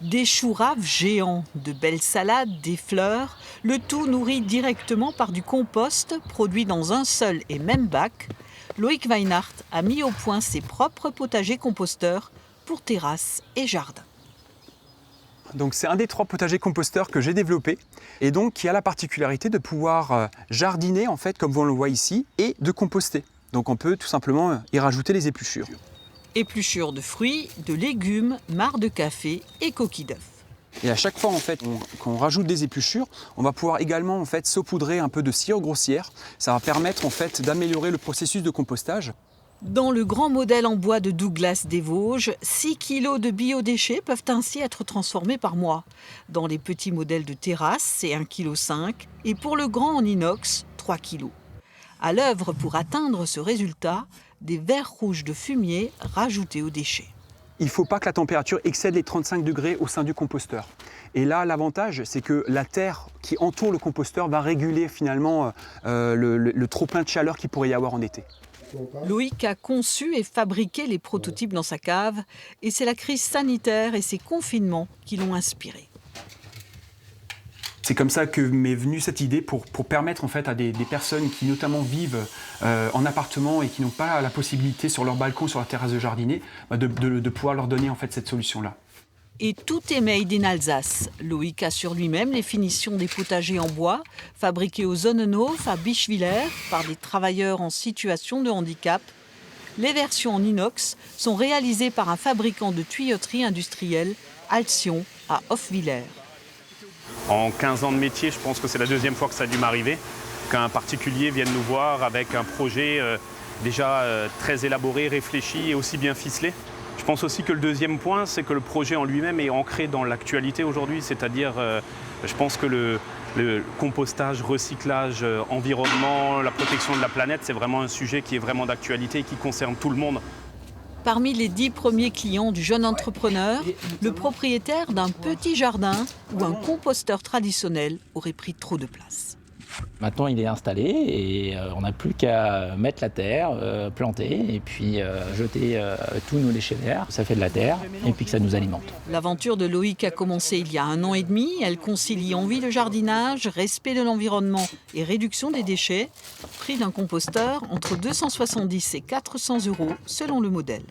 Des choux raves géants, de belles salades, des fleurs, le tout nourri directement par du compost produit dans un seul et même bac. Loïc Weinhardt a mis au point ses propres potagers composteurs pour terrasses et jardins. Donc c'est un des 3 potagers composteurs que j'ai développé et donc qui a la particularité de pouvoir jardiner en fait comme on le voit ici et de composter. Donc on peut tout simplement y rajouter les épluchures. Épluchures de fruits, de légumes, marcs de café et coquilles d'œufs. Et à chaque fois en fait qu'on rajoute des épluchures, on va pouvoir également en fait saupoudrer un peu de cire grossière. Ça va permettre en fait d'améliorer le processus de compostage. Dans le grand modèle en bois de Douglas des Vosges, 6 kg de biodéchets peuvent ainsi être transformés par mois. Dans les petits modèles de terrasse, c'est 1,5 kg et pour le grand en inox, 3 kg. À l'œuvre pour atteindre ce résultat, des verres rouges de fumier rajoutés aux déchets. Il ne faut pas que la température excède les 35 degrés au sein du composteur. Et là, l'avantage, c'est que la terre qui entoure le composteur va réguler finalement le trop-plein de chaleur qu'il pourrait y avoir en été. Loïc a conçu et fabriqué les prototypes dans sa cave et c'est la crise sanitaire et ses confinements qui l'ont inspiré. C'est comme ça que m'est venue cette idée pour permettre en fait à des personnes qui notamment vivent en appartement et qui n'ont pas la possibilité sur leur balcon, sur la terrasse de jardiner, de pouvoir leur donner en fait cette solution-là. Et tout est made in Alsace. Loïc assure lui-même les finitions des potagers en bois, fabriqués au Sonnenhof à Bischwiller par des travailleurs en situation de handicap. Les versions en inox sont réalisées par un fabricant de tuyauterie industrielle, Alcyon, à Hofwiller. En 15 ans de métier, je pense que c'est la 2e fois que ça a dû m'arriver, qu'un particulier vienne nous voir avec un projet déjà très élaboré, réfléchi et aussi bien ficelé. Je pense aussi que le 2e point, c'est que le projet en lui-même est ancré dans l'actualité aujourd'hui, c'est-à-dire je pense que le compostage, recyclage, environnement, la protection de la planète, c'est vraiment un sujet qui est vraiment d'actualité et qui concerne tout le monde. Parmi les 10 premiers clients du jeune entrepreneur, le propriétaire d'un petit jardin où un composteur traditionnel aurait pris trop de place. Maintenant, il est installé et on n'a plus qu'à mettre la terre, planter et puis jeter tous nos déchets verts. Ça fait de la terre et puis que ça nous alimente. L'aventure de Loïc a commencé il y a 1 an et demi. Elle concilie envie de jardinage, respect de l'environnement et réduction des déchets. Prix d'un composteur entre 270 et 400 € selon le modèle.